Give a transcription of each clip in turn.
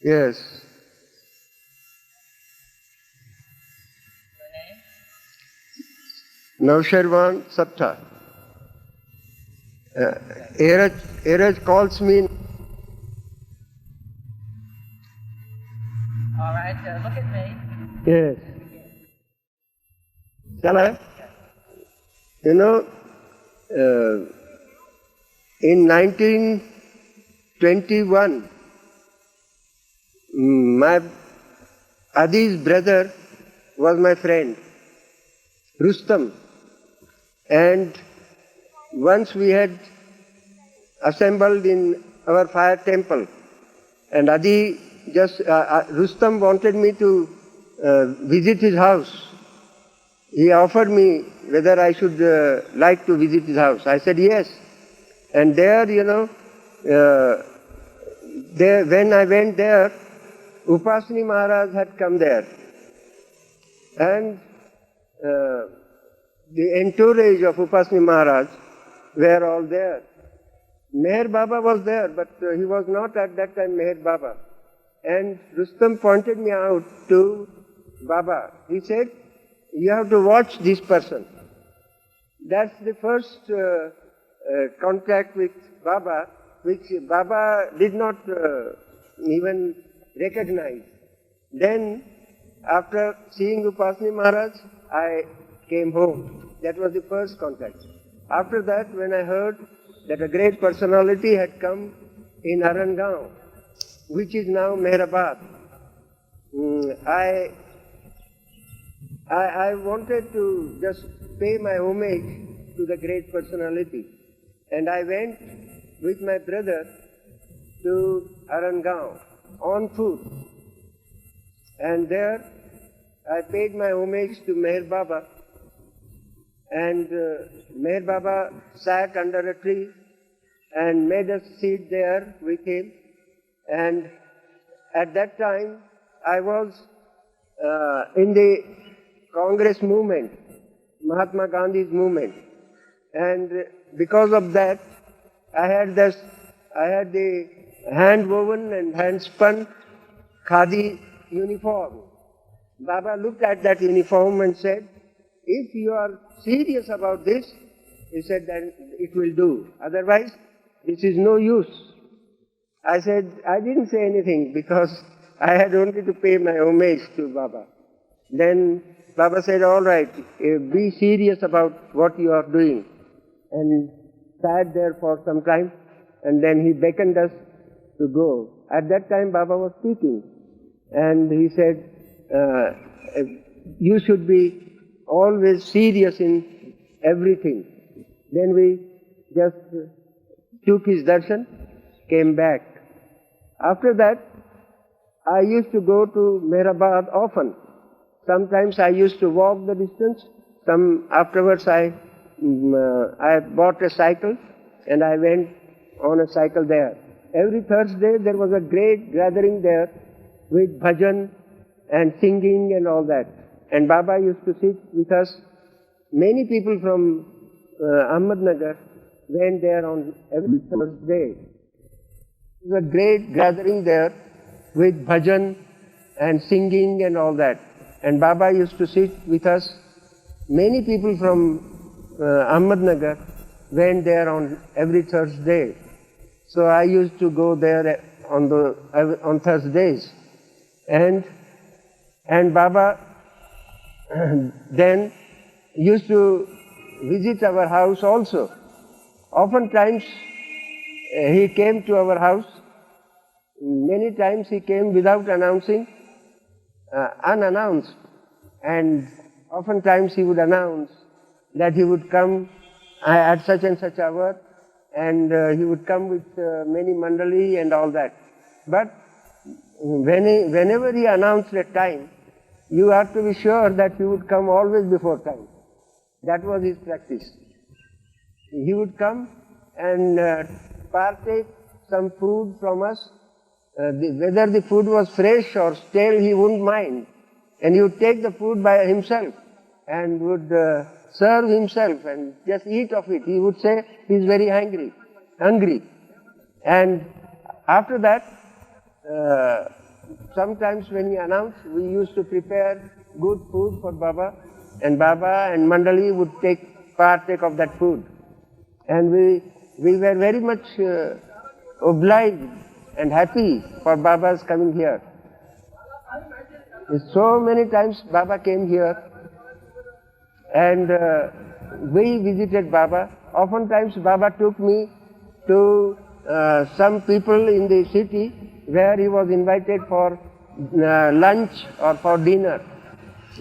Yes. Nusserwan Satha. Eraj calls me. All right, look at me. Yes. Shall I? You know, in 1921, my Adi's brother was my friend, Rustam. And once we had assembled in our fire temple, and Adi Rustam wanted me to visit his house. He offered me whether I should like to visit his house. I said yes. And there, when I went there, Upasani Maharaj had come there. And the entourage of Upasani Maharaj were all there. Meher Baba was there, but he was not at that time Meher Baba. And Rustam pointed me out to Baba. He said, you have to watch this person. That's the first contact with Baba, which Baba did not even recognize. Then, after seeing Upasani Maharaj, I came home. That was the first contact. After that, when I heard that a great personality had come in Arangaon, which is now Mehrabad, I wanted to just pay my homage to the great personality. And I went with my brother to Arangaon on foot. And there I paid my homage to Meher Baba. And Meher Baba sat under a tree and made us sit there with him. And at that time I was in the Congress movement, Mahatma Gandhi's movement. And because of that, I had the hand woven and hand spun khadi uniform. Baba looked at that uniform and said, if you are serious about this, he said, then it will do. Otherwise, this is no use. I said, I didn't say anything because I had only to pay my homage to Baba. Then Baba said, all right, be serious about what you are doing. And sat there for some time, and then he beckoned us to go. At that time, Baba was speaking, and he said, you should be always serious in everything. Then we just took his darshan, came back. After that, I used to go to Mehrabad often. Sometimes I used to walk the distance. Afterwards I bought a cycle and I went on a cycle there. Every Thursday there was a great gathering there with bhajan and singing and all that. And Baba used to sit with us. Many people from Ahmednagar went there on every Thursday. There was a great gathering there with bhajan and singing and all that. And Baba used to sit with us. Many people from Ahmednagar went there on every Thursday. So I used to go there on Thursdays. And Baba then used to visit our house also. Oftentimes he came to our house. Many times he came without announcing, unannounced. And oftentimes he would announce that he would come at such and such hour, and he would come with many mandali and all that. But whenever he announced a time, you have to be sure that he would come always before time. That was his practice. He would come and partake some food from us. Whether the food was fresh or stale, he wouldn't mind. And he would take the food by himself and would serve himself and just eat of it. He would say he is very hungry. And after that, sometimes when he announced, we used to prepare good food for Baba, and Baba and Mandali would partake of that food. And we were very much obliged and happy for Baba's coming here. So many times Baba came here, and we visited Baba. Oftentimes Baba took me to some people in the city where he was invited for lunch or for dinner.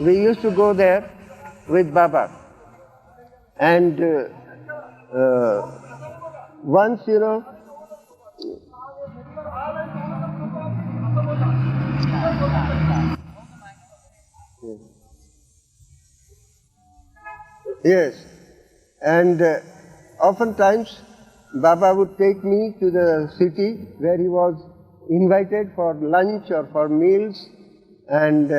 We used to go there with Baba. And once, yes, and oftentimes Baba would take me to the city where he was invited for lunch or for meals, and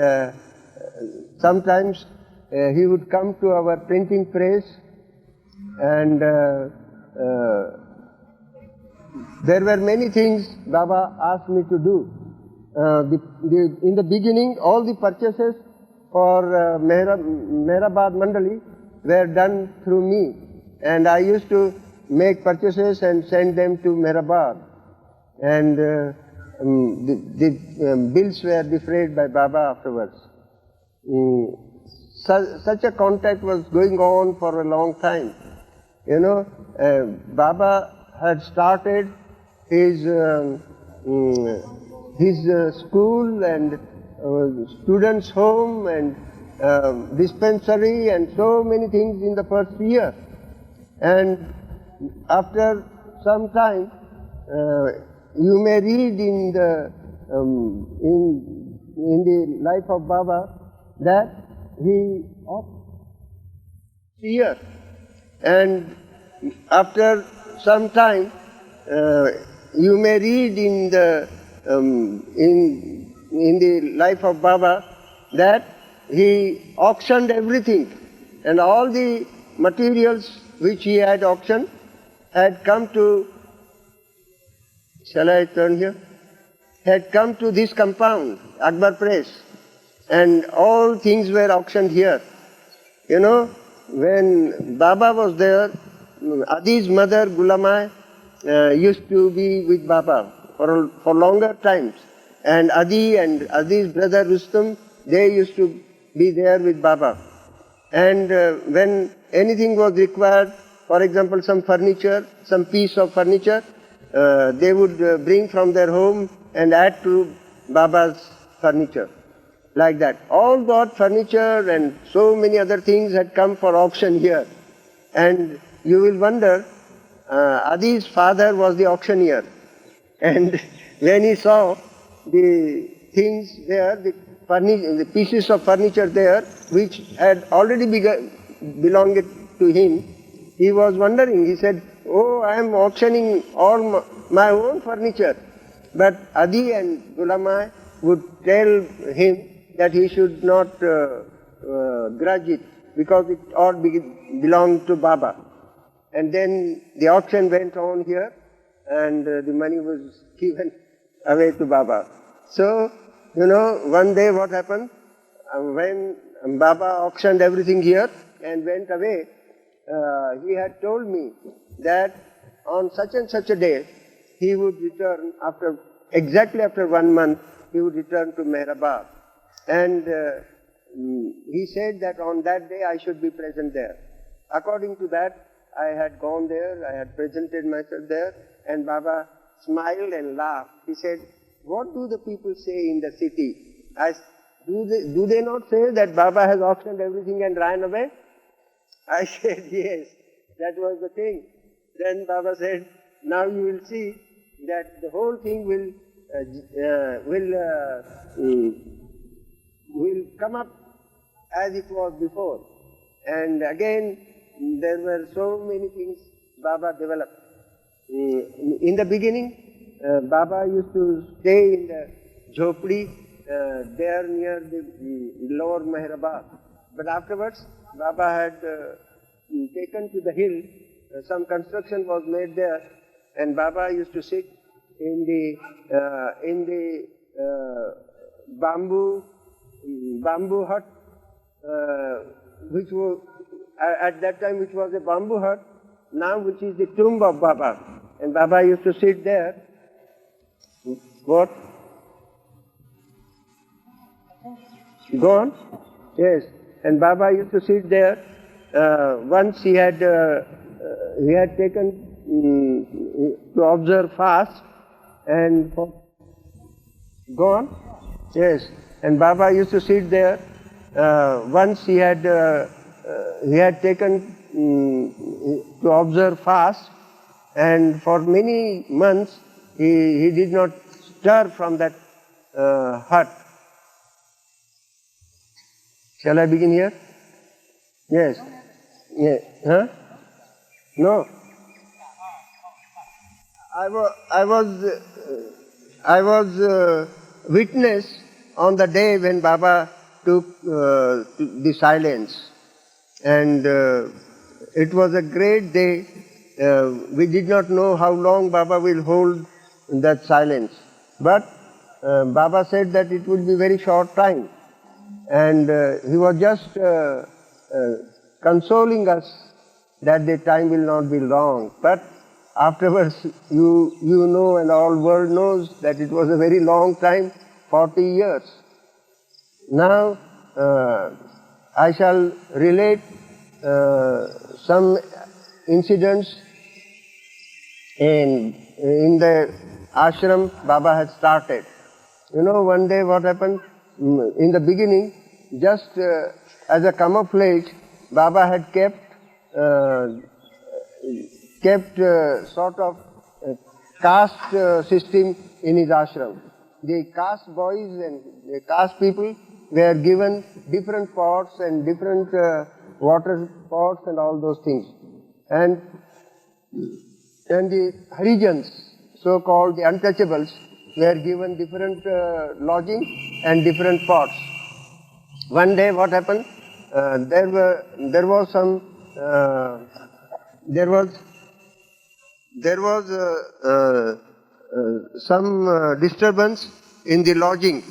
sometimes he would come to our printing press, and there were many things Baba asked me to do. In the beginning, all the purchases for Meherabad Mandali were done through me, and I used to make purchases and send them to Meherabad, and the bills were defrayed by Baba afterwards. Such a contact was going on for a long time. Baba had started his school and students' home and dispensary and so many things in the first year. And after some time, you may read in the life of Baba that he here, and after some time, you may read in the life of Baba that he auctioned everything, and all the materials which he had auctioned had come to, shall I turn here? Had come to this compound, Akbar Press, and all things were auctioned here. When Baba was there, Adi's mother, Gulamai, used to be with Baba for longer times. And Adi and Adi's brother Rustam, they used to be there with Baba. And when anything was required, for example, some furniture, some piece of furniture, they would bring from their home and add to Baba's furniture. Like that. All that furniture and so many other things had come for auction here. And you will wonder, Adi's father was the auctioneer. And when he saw the things there, the pieces of furniture there, which had already belonged to him, he was wondering. He said, "Oh, I am auctioning all my own furniture." But Adi and Gulamai would tell him that he should not grudge it, because it all belonged to Baba. And then the auction went on here, and the money was given away to Baba. So, one day what happened, when Baba auctioned everything here and went away, he had told me that on such and such a day, he would return exactly after 1 month, he would return to Meherabad. And he said that on that day I should be present there. According to that, I had gone there, I had presented myself there, and Baba smiled and laughed. He said, "What do the people say in the city? Do they not say that Baba has auctioned everything and ran away?" I said, "Yes, that was the thing." Then Baba said, "Now you will see that the whole thing will come up as it was before." And again, there were so many things Baba developed. In the beginning, Baba used to stay in the Jhopdi there near the lower Meherabad. But afterwards, Baba had taken to the hill, some construction was made there, and Baba used to sit in the bamboo hut, which was at that time which was a bamboo hut, now which is the tomb of Baba. And Baba used to sit there. What? Gone? Yes. And Baba used to sit there. Once he had taken to observe fast and gone? Yes. And Baba used to sit there. Once he had taken to observe fast, and for many months he did not stir from that hut. Shall I begin here? Yes. Yeah. Huh? No. I was witness on the day when Baba took the silence, and it was a great day. We did not know how long Baba will hold that silence, but Baba said that it would be very short time, and he was just consoling us that the time will not be long. But afterwards, you know, and all world knows that it was a very long time, 40 years. Now, I shall relate some incidents in the ashram Baba had started. You know, one day what happened? In the beginning, just as a camouflage, Baba had kept sort of caste system in his ashram. The caste boys and the caste people were given different pots and different water pots and all those things. And the Harijans, so-called the untouchables, were given different lodging and different pots. One day what happened? There was some disturbance in the lodging.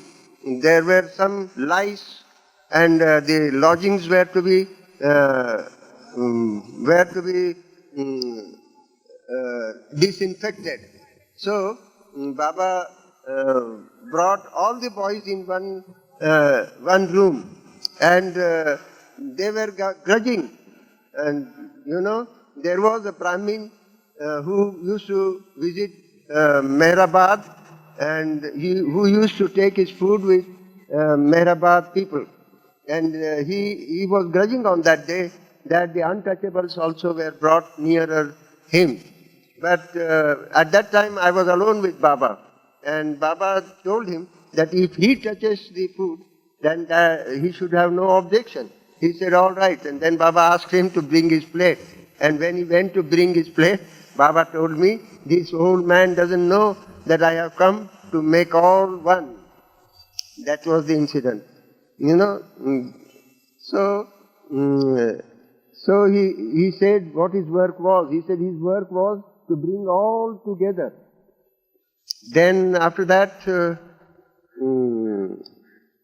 There were some lice, and the lodgings were to be disinfected. So Baba brought all the boys in one room, and they were grudging. And you know, there was a Brahmin who used to visit Meherabad, and who used to take his food with Meherabad people. And he was grudging on that day that the untouchables also were brought nearer him. But at that time I was alone with Baba, and Baba told him that if he touches the food, then he should have no objection. He said, all right. And then Baba asked him to bring his plate. And when he went to bring his plate, Baba told me, this old man doesn't know that I have come to make all one. That was the incident. You know, so he said what his work was. He said his work was to bring all together. Then after that,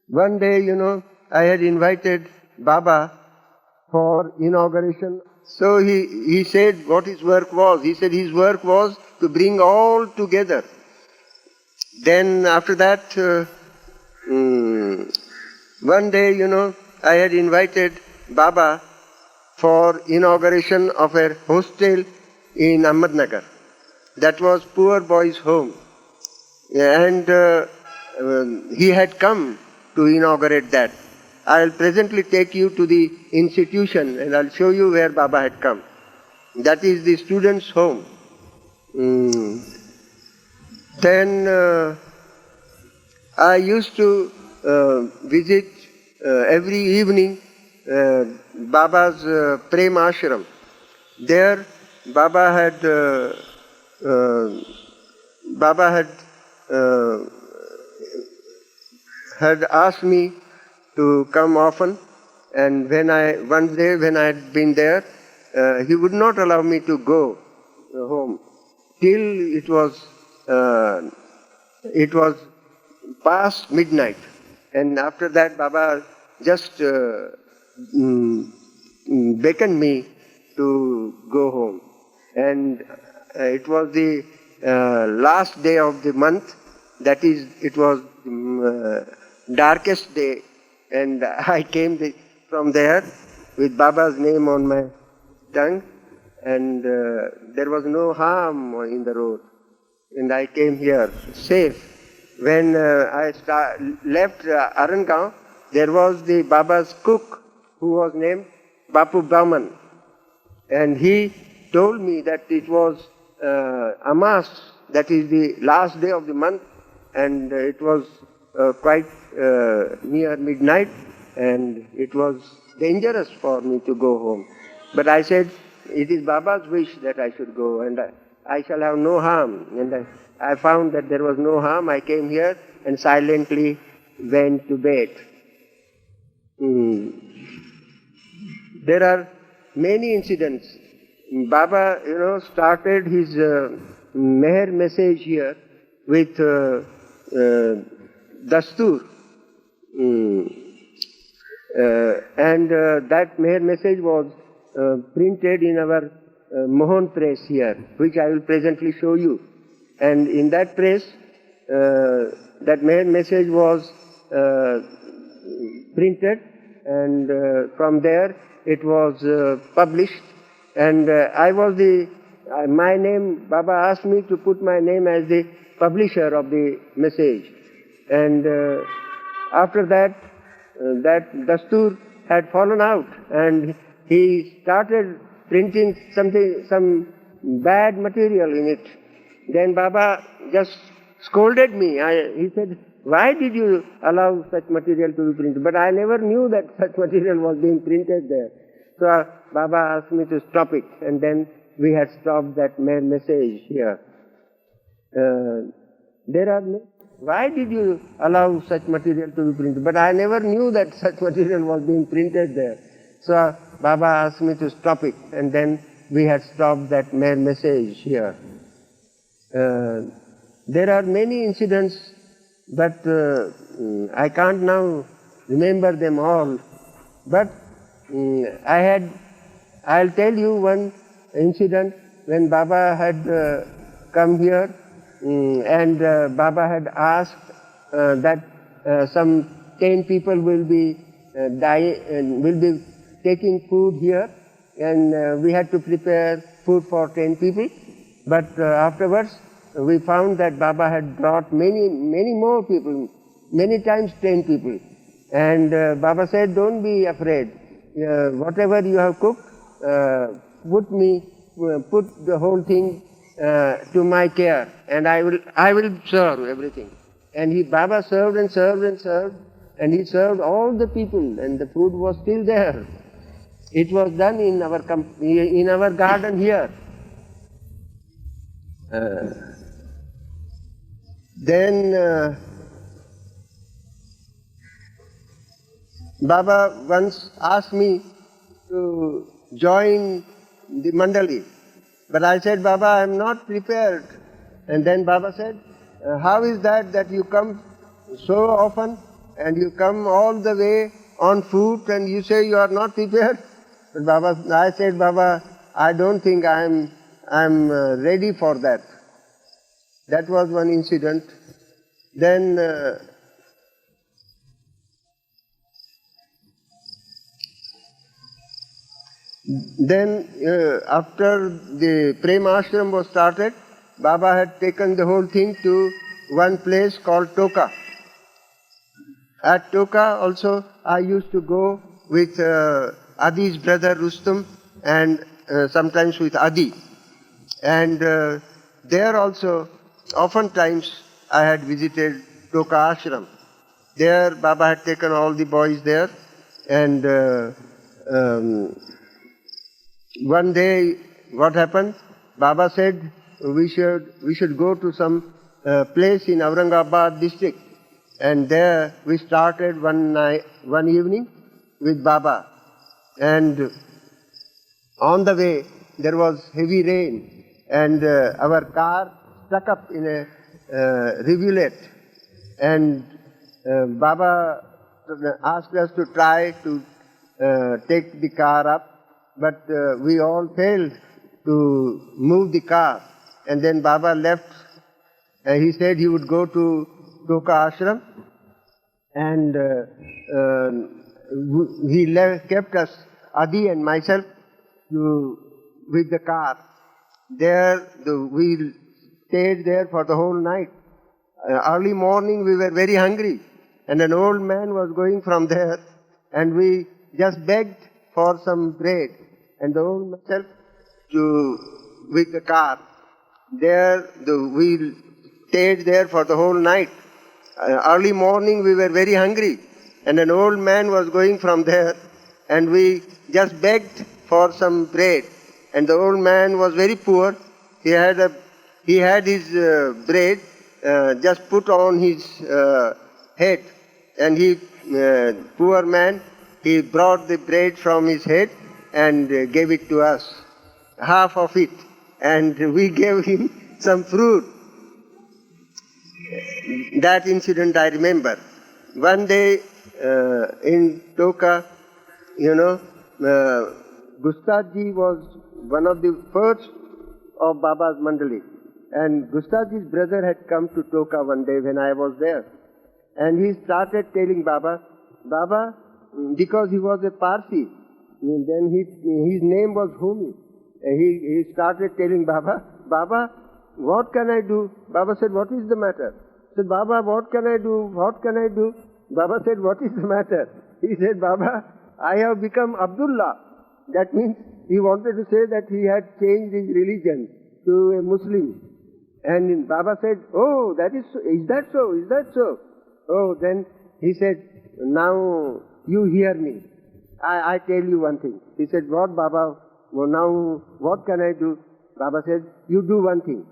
one day, you know, I had invited Baba for inauguration. So he said what his work was. He said his work was to bring all together. Then after that, one day, you know, I had invited Baba for inauguration of a hostel in Ahmednagar. That was poor boys' home. And he had come to inaugurate that. I'll presently take you to the institution and I'll show you where Baba had come. That is the students' home. Then I used to visit every evening Baba's Prema Ashram. There Baba had asked me to come often, and one day when I had been there, he would not allow me to go home till it was past midnight. And after that, Baba just beckoned me to go home. And it was the last day of the month. That is, it was darkest day. And I came from there with Baba's name on my tongue. And there was no harm in the road. And I came here safe. When I left Arangaon, there was the Baba's cook who was named Bapu Brahman. And he told me that it was Amas, that is the last day of the month, and it was quite near midnight, and it was dangerous for me to go home. But I said, it is Baba's wish that I should go, and I shall have no harm. And I found that there was no harm. I came here and silently went to bed. There are many incidents. Baba, started his Meher message here with Dastur. And that Meher message was printed in our Mohan press here, which I will presently show you. And in that press, that Meher message was printed, and from there it was published. And my name, Baba asked me to put my name as the publisher of the message. And after that, that Dastur had fallen out, and he started printing some bad material in it. Then Baba just scolded me. He said, why did you allow such material to be printed? But I never knew that such material was being printed there. So Baba asked me to stop it, and then we had stopped that message here. Why did you allow such material to be printed? But I never knew that such material was being printed there. So Baba asked me to stop it, and then we had stopped that message here. There are many incidents, but I can't now remember them all. But I'll tell you one incident when Baba had come here, and Baba had asked that some 10 people will be taking food here, and we had to prepare food for 10 people. But afterwards, we found that Baba had brought many more people, many times 10 people. And Baba said, don't be afraid. Whatever you have cooked, put the whole thing to my care, and I will serve everything. And Baba served and served and served, and he served all the people, and the food was still there. It was done in our garden here. Then Baba once asked me to join the Mandali, but I said, Baba, I am not prepared. And then Baba said, how is that you come so often and you come all the way on foot and you say you are not prepared? But I said, Baba, I don't think I am ready for that. That was one incident. Then after the Prema Ashram was started, Baba had taken the whole thing to one place called Toka. At Toka also I used to go with Adi's brother Rustum, and sometimes with Adi. And there also, oftentimes I had visited Toka Ashram. There Baba had taken all the boys there, and one day what happened, Baba said we should go to some place in Aurangabad district, and there we started one evening with Baba, and on the way there was heavy rain, and our car stuck up in a rivulet, And Baba asked us to try to take the car up, but we all failed to move the car. And then Baba left. He said he would go to Toka Ashram, and he kept us, Adi and myself, with the car. There, we stayed there for the whole night. Early morning we were very hungry, and an old man was going from there, and we just begged for some bread, and the old man myself with the car. There, we stayed there for the whole night. Early morning we were very hungry, and an old man was going from there, and we just begged for some bread. And the old man was very poor. He had his bread just put on his head, and poor man, he brought the bread from his head and gave it to us, half of it, and we gave him some fruit. That incident I remember. One day in Toka, Gustadji was one of the first of Baba's Mandali. And Gustadji's brother had come to Toka one day when I was there. And he started telling Baba, because he was a Parsi, then his name was Homage. He started telling Baba, what can I do? Baba said, what is the matter? He said, Baba, what can I do? What can I do? Baba said, what is the matter? He said, Baba, I have become Abdullah. That means he wanted to say that he had changed his religion to a Muslim. And Baba said, oh, is that so? Oh, then he said, now you hear me. I tell you one thing. He said, what, Baba? Well, now what can I do? Baba said, you do one thing.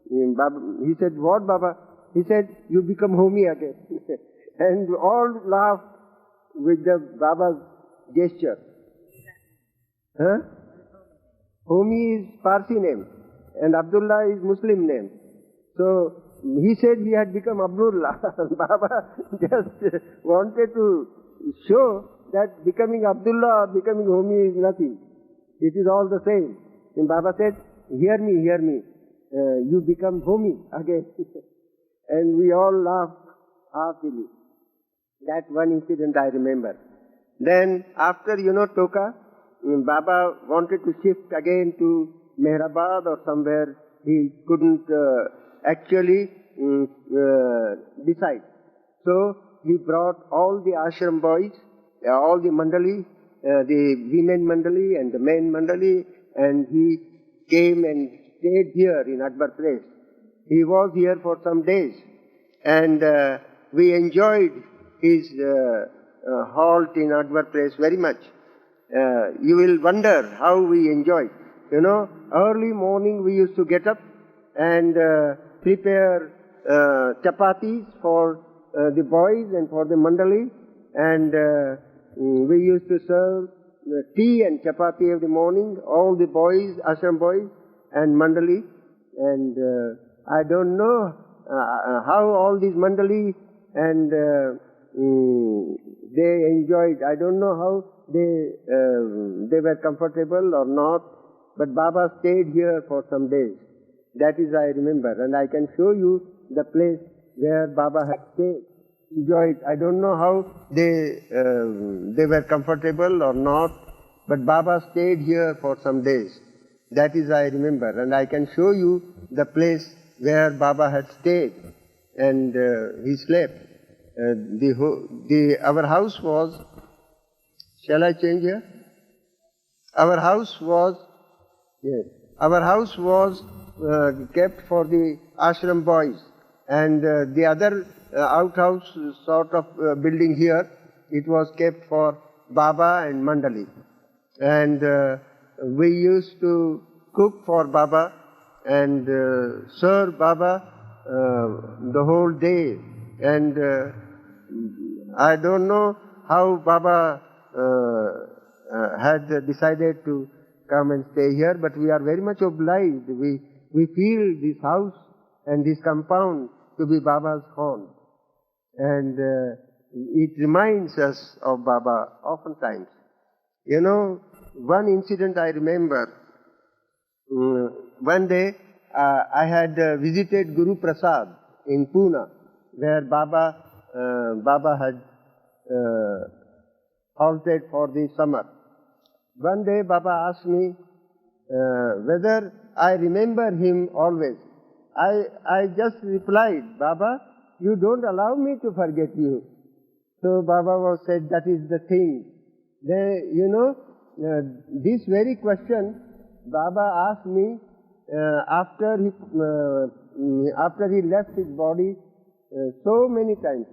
He said, what, Baba? He said, you become Homage again. And all laughed with the Baba's gesture. Huh? Homage is Parsi name, and Abdullah is Muslim name. So he said he had become Abdullah. Baba just wanted to show that becoming Abdullah or becoming Homage is nothing. It is all the same. And Baba said, hear me. You become Homage again. And we all laughed heartily. That one incident I remember. Then after, Toka, Baba wanted to shift again to Mehrabad or somewhere. He couldn't actually decide. So he brought all the Ashram boys, all the Mandali, the women Mandali and the men Mandali, and he came and stayed here in Akbar place. He was here for some days, and we enjoyed his halt in Akbar place very much. You will wonder how we enjoyed. Early morning we used to get up and prepare chapatis for the boys and for the Mandali, and we used to serve tea and chapati every morning, all the boys, Ashram boys and Mandali. And I don't know how all these Mandali and they enjoyed. I don't know how they were comfortable or not, but Baba stayed here for some days. That is I remember, and I can show you the place where Baba had stayed. Enjoyed. I don't know how they were comfortable or not, but Baba stayed here for some days. That is I remember, and I can show you the place where Baba had stayed, and he slept. Our house was, shall I change here? Our house was kept for the ashram boys, and the other outhouse sort of building here, it was kept for Baba and Mandali. And we used to cook for Baba and serve Baba the whole day. And I don't know how Baba had decided to come and stay here, but we are very much obliged. We feel this house and this compound to be Baba's home. And it reminds us of Baba oftentimes. You know, one incident I remember, one day I had visited Guru Prasad in Pune, where Baba had halted for the summer. One day Baba asked me whether I remember him always. I just replied, Baba, you don't allow me to forget you. So Baba was said, that is the thing. This very question Baba asked me after he left his body so many times.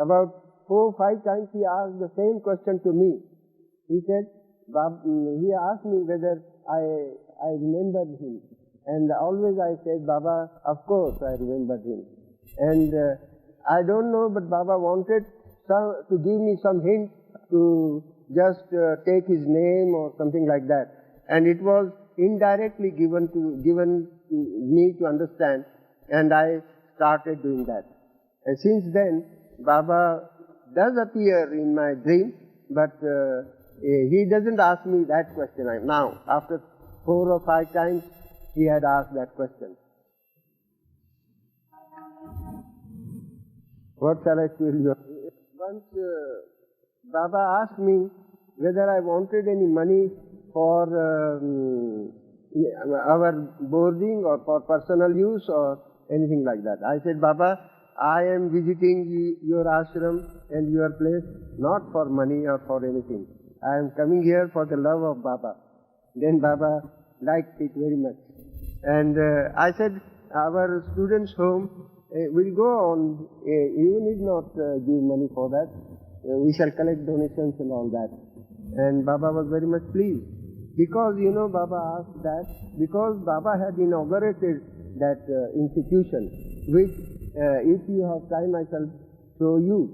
About 4 or 5 times he asked the same question to me. He said, he asked me whether I remembered him. And always I said, Baba, of course I remembered him. And I don't know, but Baba wanted to give me some hint to just take his name or something like that. And it was indirectly given to me to understand, and I started doing that. And since then, Baba does appear in my dream, but he doesn't ask me that question now. After 4 or 5 times, he had asked that question. What shall I tell you? Once Baba asked me whether I wanted any money for our boarding or for personal use or anything like that. I said, Baba, I am visiting your ashram and your place not for money or for anything. I am coming here for the love of Baba. Then Baba liked it very much. And I said, our students' home will go on. You need not give money for that. We shall collect donations and all that. And Baba was very much pleased. Because, Baba asked that, because Baba had inaugurated that institution, which, if you have time, I shall show you.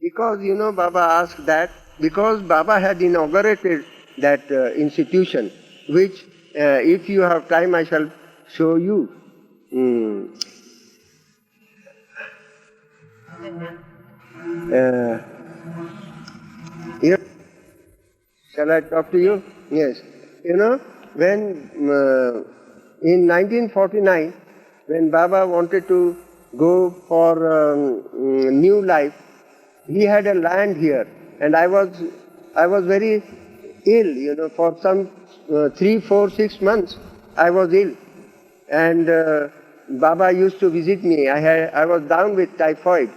Because, Baba asked that, because Baba had inaugurated that institution, which, if you have time, I shall show you. Shall I talk to you? Yes. When in 1949, when Baba wanted to go for new life, he had a land here, and I was very ill. For some 3, 4, 6 months, I was ill, and Baba used to visit me. I was down with typhoid,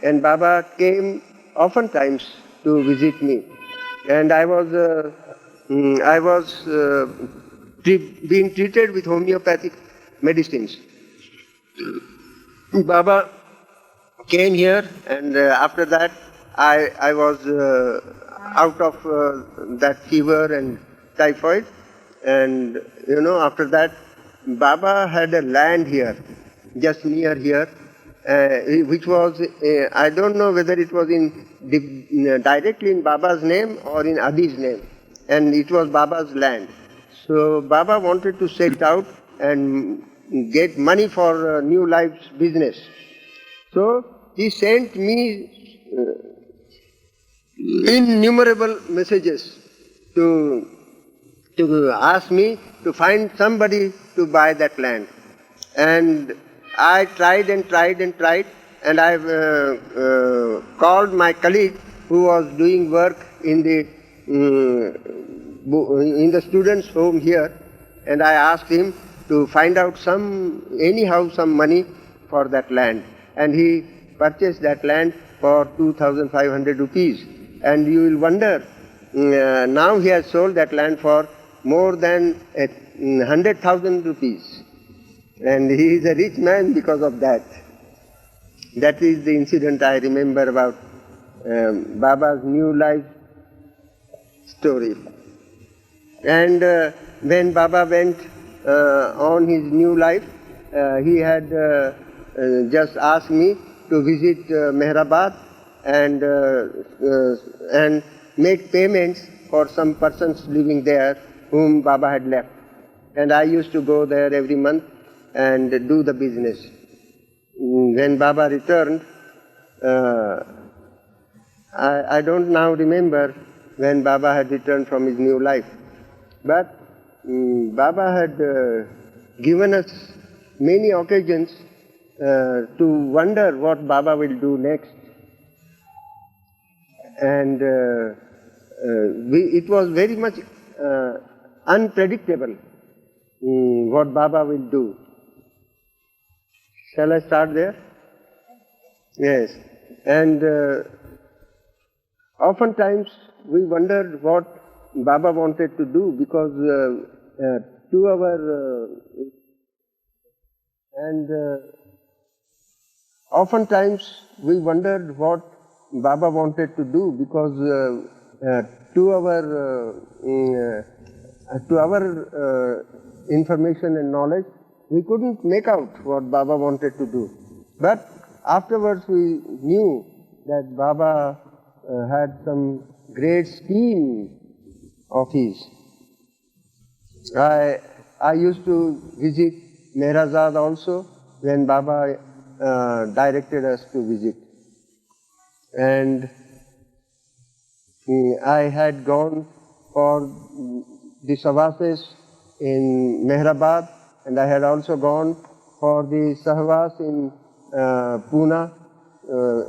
and Baba came oftentimes to visit me, and I was being treated with homeopathic medicines. Baba came here, and after that I was out of that fever and typhoid, and after that Baba had a land here, just near here, which was, I don't know whether it was directly in Baba's name or in Adi's name, and it was Baba's land. So Baba wanted to set out and get money for New Life's business. So he sent me innumerable messages to ask me to find somebody to buy that land. And I tried and tried and tried, and I called my colleague who was doing work in the students' home here, and I asked him to find out some money for that land. And he purchased that land for 2,500 rupees. And you will wonder, now he has sold that land for more than 100,000 rupees. And he is a rich man because of that. That is the incident I remember about Baba's New Life story. And when Baba went on his new life, he had just asked me to visit Mehrabad and make payments for some persons living there whom Baba had left. and I used to go there every month and do the business. When Baba returned, I don't now remember when Baba had returned from his new life, but Baba had given us many occasions to wonder what Baba will do next. And it was very much unpredictable what Baba will do. Shall I start there? Yes. And oftentimes we wondered what Baba wanted to do, because to our oftentimes we wondered what Baba wanted to do, because to our information and knowledge, we couldn't make out what Baba wanted to do. But afterwards we knew that Baba had some great scheme of his. I used to visit Mehrazad also when Baba directed us to visit. And I had gone for the Savases in Mehrabad, and I had also gone for the Sahvas in Pune,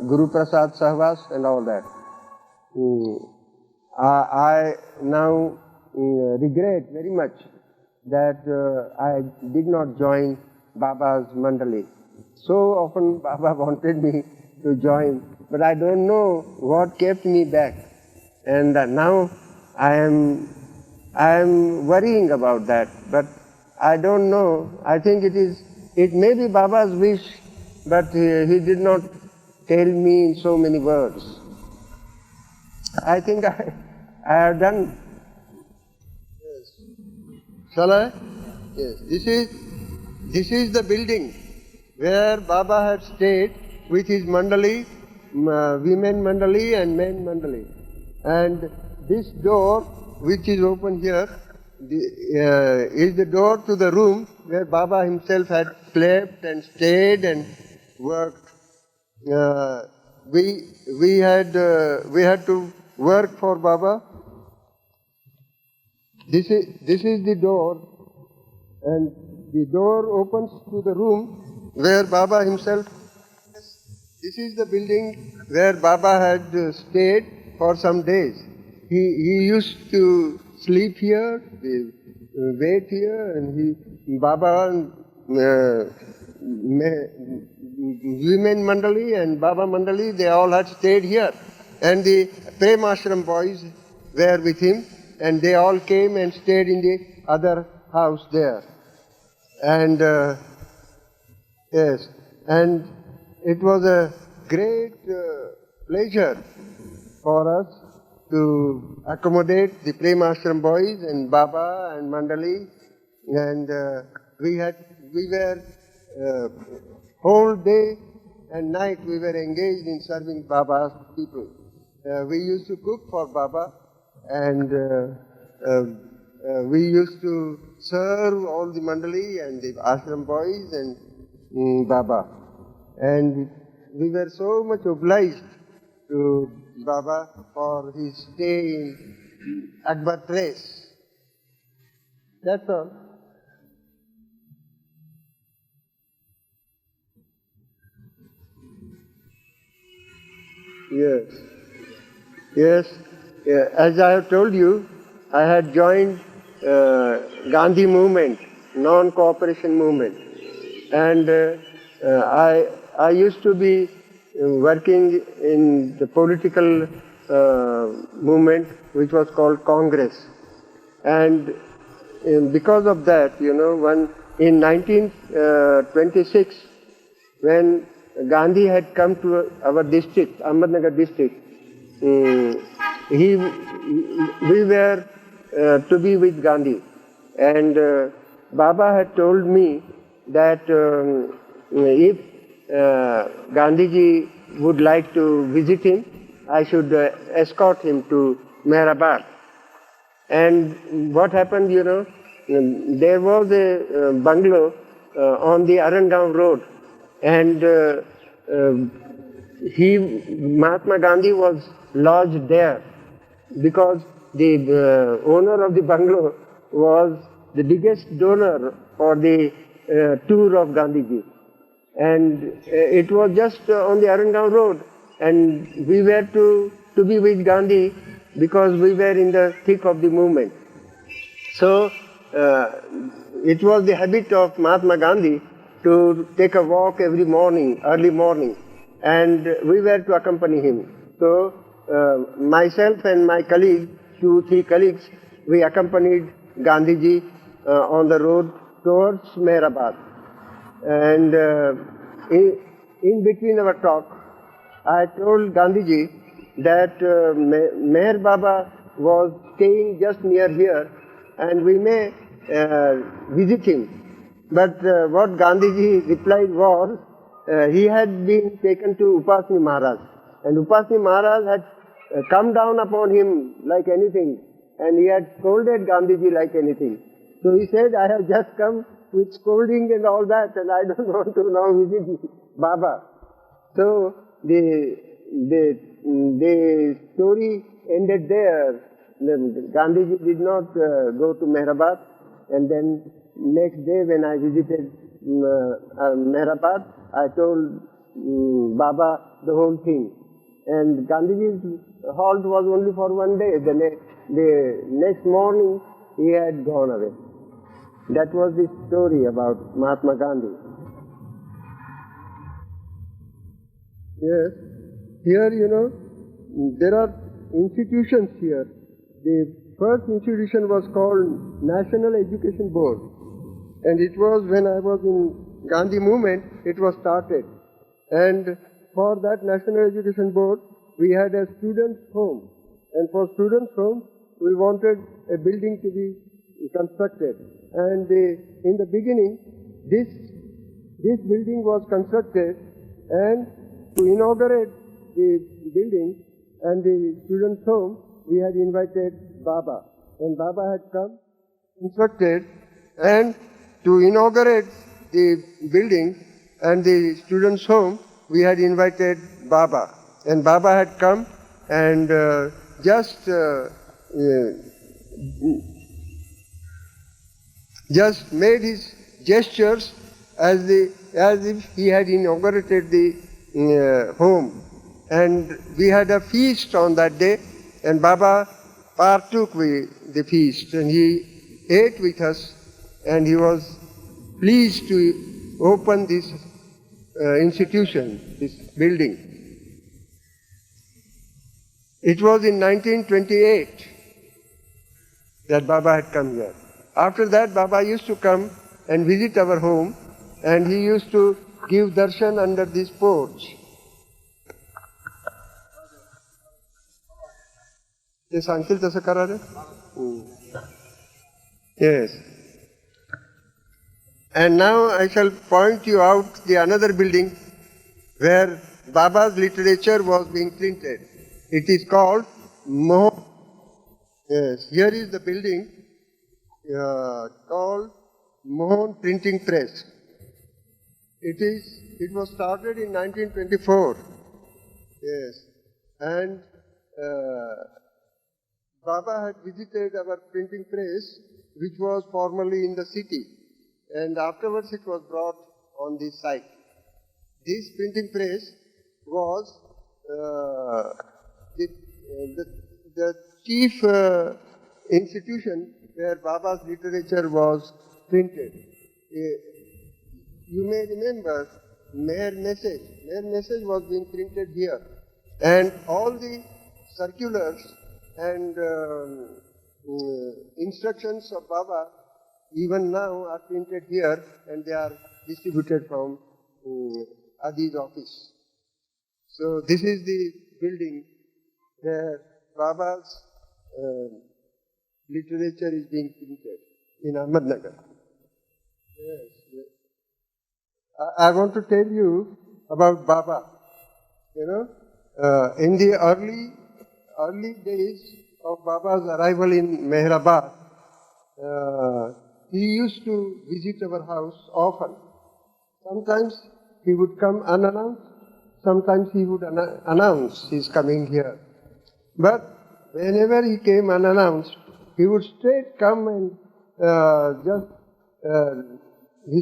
Guru Prasad Sahvas and all that. I now regret very much that I did not join Baba's Mandali. So often Baba wanted me to join, but I don't know what kept me back. And now I am worrying about that, but I don't know. I think it may be Baba's wish, but he did not tell me in so many words. I think I have done. Yes. Shall I? Yes. This is the building where Baba had stayed with his Mandali, women Mandali and men Mandali. And this door, which is open here, is the door to the room where Baba himself had slept and stayed and worked. We had to work for Baba. This is the door, and the door opens to the room where Baba himself. This is the building where Baba had stayed for some days. He used to sleep here, wait here, and Baba, women Mandali and Baba Mandali, they all had stayed here. And the Ashram boys were with him, and they all came and stayed in the other house there. And yes, and it was a great pleasure for us to accommodate the Ashram boys and Baba and Mandali, and we were whole day and night we were engaged in serving Baba's people. We used to cook for Baba, and we used to serve all the Mandali and the Ashram boys and Baba. And we were so much obliged to Baba for his stay in Akbar place. That's all. Yes. Yes. Yeah. As I have told you, I had joined Gandhi movement, non-cooperation movement, and I used to be working in the political movement which was called Congress, and because of that, in 1926, when Gandhi had come to our district, Ahmednagar district, we were to be with Gandhi, and Baba had told me that if Gandhiji would like to visit him, I should escort him to Mehrabad. And what happened, there was a bungalow on the Arangaon road, and Mahatma Gandhi was lodged there because the owner of the bungalow was the biggest donor for the tour of Gandhiji. And it was just on the Arangaon road, and we were to be with Gandhi because we were in the thick of the movement. So it was the habit of Mahatma Gandhi to take a walk every morning, early morning, and we were to accompany him. So myself and my colleagues, 2-3 colleagues, we accompanied Gandhiji on the road towards Meherabad. And in between our talk, I told Gandhiji that Meher Baba was staying just near here and we may visit him. But what Gandhiji replied was, he had been taken to Upasni Maharaj, and Upasni Maharaj had come down upon him like anything, and he had scolded Gandhiji like anything. So he said, I have just come with scolding and all that, and I don't want to now visit Baba. So the story ended there. Gandhiji did not go to Meherabad, and then next day when I visited Meherabad, I told Baba the whole thing. And Gandhiji's halt was only for one day. The next morning he had gone away. That was the story about Mahatma Gandhi. Yes, here there are institutions here. The first institution was called National Education Board, and it was when I was in Gandhi movement, it was started. And for that National Education Board, we had a students' home, and for students' home, we wanted a building to be constructed. And in the beginning, this building was constructed, and to inaugurate the building and the students' home, we had invited Baba. And Baba had come, instructed, and to inaugurate the building and the students' home, we had invited Baba. And Baba had come and just made his gestures as if he had inaugurated the home. And we had a feast on that day, and Baba partook with the feast, and he ate with us, and he was pleased to open this institution, this building. It was in 1928 that Baba had come here. After that, Baba used to come and visit our home, and he used to give darshan under this porch. Yes, uncle, tasa kara rahe? Yes. And now I shall point you out the another building where Baba's literature was being printed. It is called Mohan. Yes, here is the building called Mohan Printing Press. It was started in 1924. Yes, and Baba had visited our printing press, which was formerly in the city, and afterwards it was brought on this site. This printing press was the chief institution where Baba's literature was printed. You may remember Meher Message. Meher Message was being printed here, and all the circulars and instructions of Baba even now are printed here, and they are distributed from Adi's office. So this is the building where Baba's literature is being printed in Ahmednagar. Yes. I want to tell you about Baba. In the early days of Baba's arrival in Meherabad, he used to visit our house often. Sometimes he would come unannounced, sometimes he would announce he's coming here. But whenever he came unannounced, he would straight come and he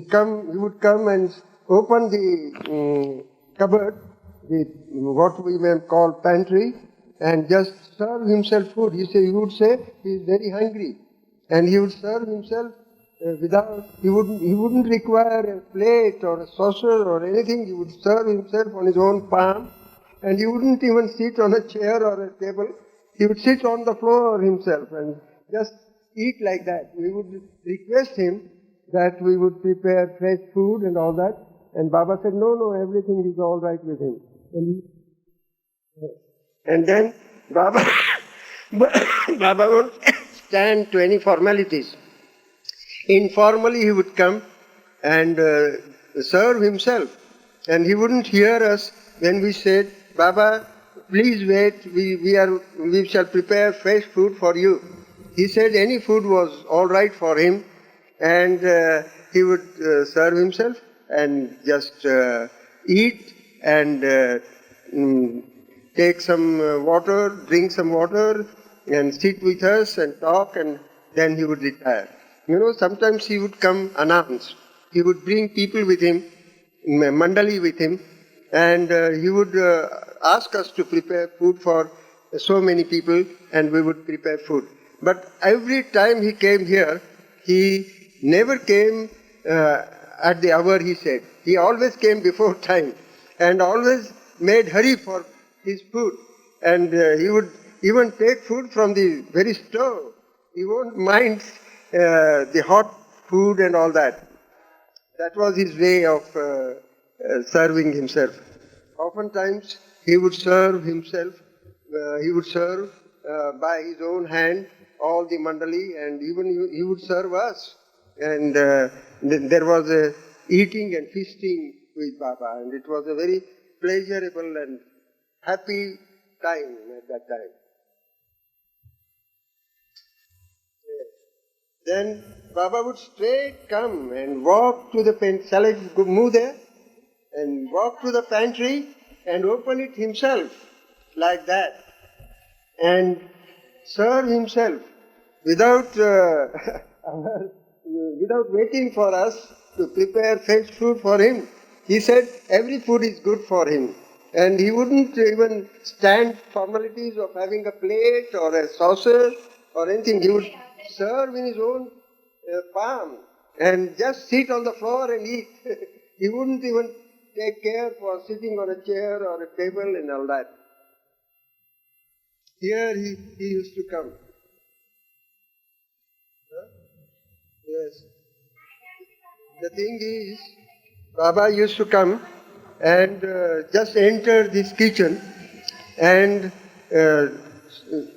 would come and open the cupboard, what we may call pantry, and just serve himself food. He would say he is very hungry, and he would serve himself he wouldn't require a plate or a saucer or anything. He would serve himself on his own palm, and he wouldn't even sit on a chair or a table. He would sit on the floor himself and just eat like that. We would request him that we would prepare fresh food and all that, and Baba said, no, everything is all right with him. And then Baba won't stand to any formalities. Informally he would come and serve himself, and he wouldn't hear us when we said, Baba, please wait, we shall prepare fresh food for you. He said any food was all right for him, and he would serve himself and just eat and take some water, drink some water, and sit with us and talk, and then he would retire. Sometimes he would come unannounced. He would bring people with him, Mandali with him, and he would ask us to prepare food for so many people, and we would prepare food. But every time he came here, he never came at the hour he said. He always came before time, and always made hurry for his food. And he would even take food from the very stove. He won't mind the hot food and all that. That was his way of serving himself. Oftentimes he would serve himself, by his own hand all the mandali, and even he would serve us. And there was a eating and feasting with Baba, and it was a very pleasurable and happy time at that time. Then Baba would straight come and walk to the pantry. Shall I move there? And walk to the pantry and open it himself, like that, and serve himself without waiting for us to prepare fresh food for him. He said every food is good for him, and he wouldn't even stand formalities of having a plate or a saucer or anything. He would serve in his own palm and just sit on the floor and eat. He wouldn't even take care for sitting on a chair or a table and all that. Here he used to come. Yes. The thing is, Baba used to come and just enter this kitchen and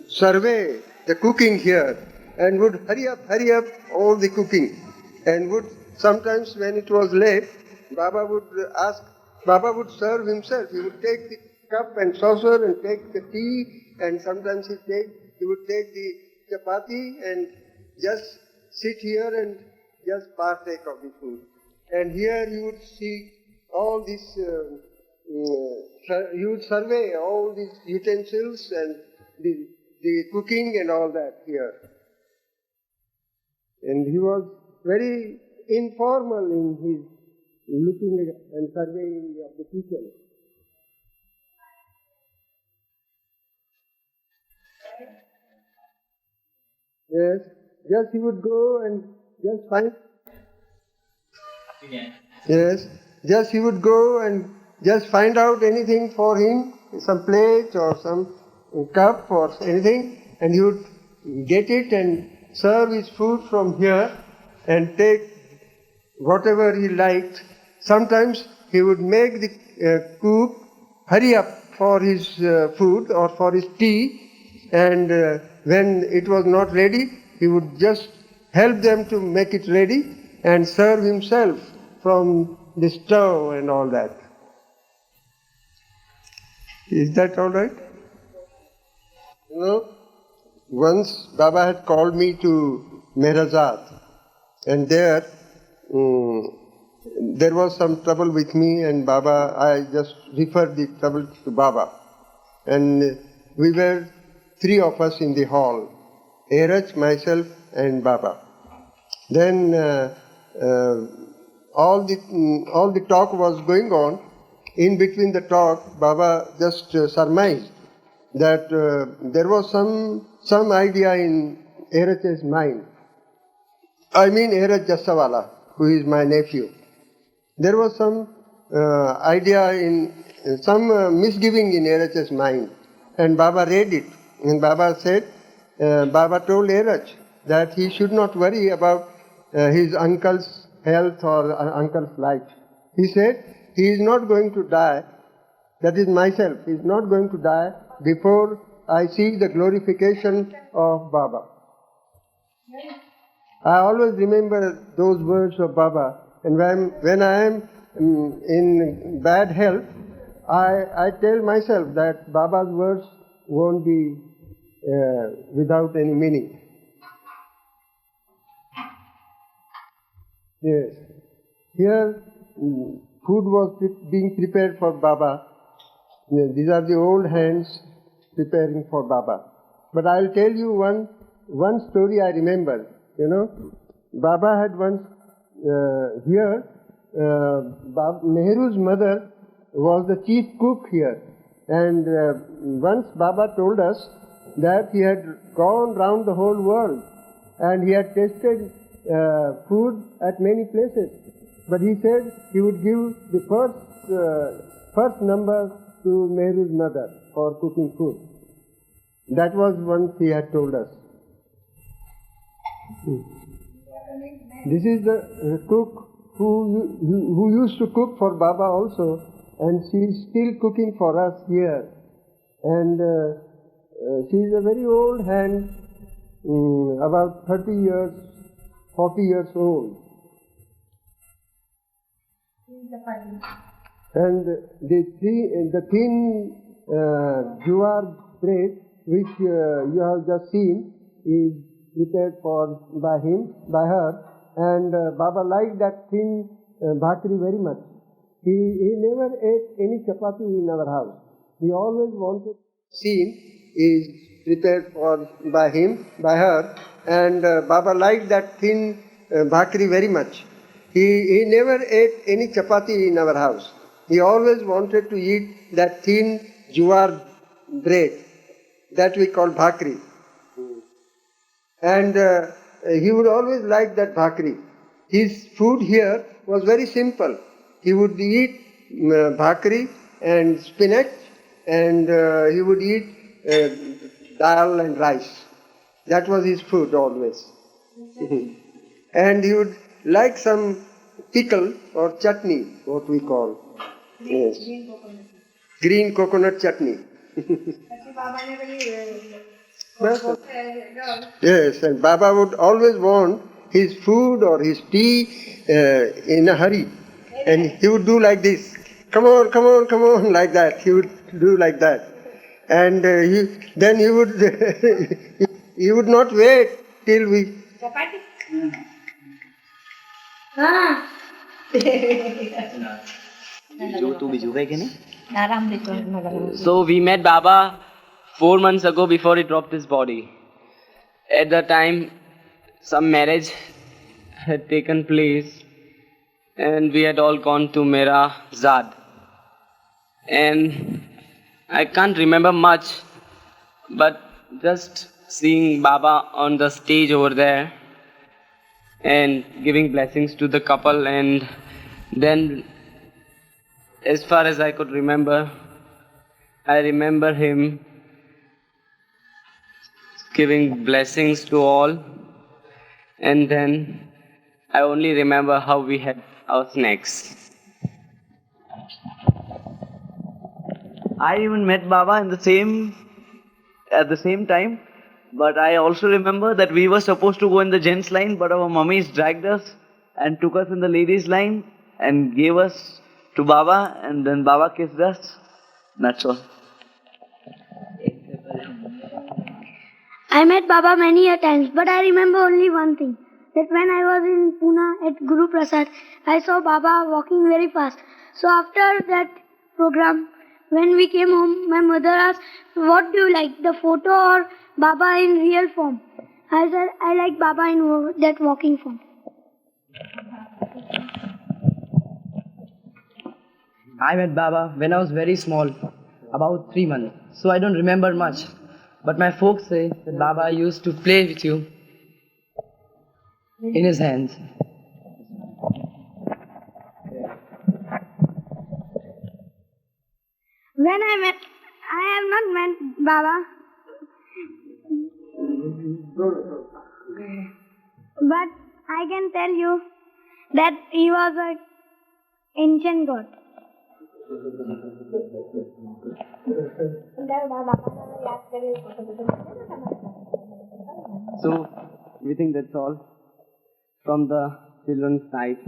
survey the cooking here, and would hurry up all the cooking, and would sometimes when it was late, Baba would serve himself. He would take the cup and saucer and take the tea, and sometimes he would take the chapati and just sit here and just partake of the food. And here you would see all this, you would survey all these utensils and the cooking and all that here. And he was very informal in his looking and surveying of the kitchen. Yes, just he would go and just find. Yes, just he would go and just find out anything for him, some plate or some cup or anything, and he would get it and serve his food from here and take whatever he liked. Sometimes he would make the cook hurry up for his food or for his tea, and when it was not ready, he would just help them to make it ready and serve himself from the stove and all that. Is that all right? Once Baba had called me to Meher Baba, And there was some trouble with me and Baba. I just referred the trouble to Baba. And we were 3 of us in the hall, Eraj, myself and Baba. Then all the talk was going on. In between the talk, Baba just surmised that there was some idea in Eraj's mind. I mean Eraj Jassawala, who is my nephew. There was some idea some misgiving in Eraj's mind. And Baba read it. And Baba said, Baba told Eraj that he should not worry about his uncle's health or uncle's life. He said, he is not going to die, that is myself, he is not going to die before I see the glorification of Baba. I always remember those words of Baba, and when I am in bad health, I tell myself that Baba's words won't be without any meaning. Yes. Here, food was being prepared for Baba. These are the old hands preparing for Baba. But I'll tell you one story I remember. You know, Baba had once here, Nehru's mother was the chief cook here. And once Baba told us that he had gone round the whole world and he had tasted food at many places. But he said he would give the first number to Nehru's mother for cooking food. That was once he had told us. This is the cook who used to cook for Baba also, and she is still cooking for us here. And she is a very old hand, about 30 years, 40 years old. And the thin jowar bread which you have just seen is prepared by her, and Baba liked that thin bhakri very much. He never ate any chapati in our house. He always wanted seen is prepared by her, and Baba liked that thin bhakri very much. He never ate any chapati in our house. He always wanted to eat that thin jowar bread that we call bhakri. And he would always like that bhakri. His food here was very simple. He would eat bhakri and spinach, and he would eat dal and rice. That was his food always. And he would like some pickle or chutney, what we call. Yes. Green coconut chutney. Yes, and Baba would always want his food or his tea in a hurry. And he would do like this. Come on, come on, come on, like that. He would do like that. And then he would he would not wait till we... So we met Baba 4 months ago before he dropped his body. At the time, some marriage had taken place and we had all gone to Mera Zad. And I can't remember much, but just seeing Baba on the stage over there and giving blessings to the couple, and then as far as I could remember, I remember him giving blessings to all, and then I only remember how we had our snacks. I even met Baba at the same time, but I also remember that we were supposed to go in the gents line, but our mummies dragged us and took us in the ladies line and gave us to Baba, and then Baba kissed us. That's all. I met Baba many a times, but I remember only one thing. that when I was in Pune at Guru Prasad, I saw Baba walking very fast. So after that program, when we came home, my mother asked, "What do you like, the photo or Baba in real form?" I said, "I like Baba in that walking form." I met Baba when I was very small, about 3 months, so I don't remember much. But my folks say that Baba used to play with you in his hands. I have not met Baba, but I can tell you that he was an ancient god. So we think that's all from the children's side.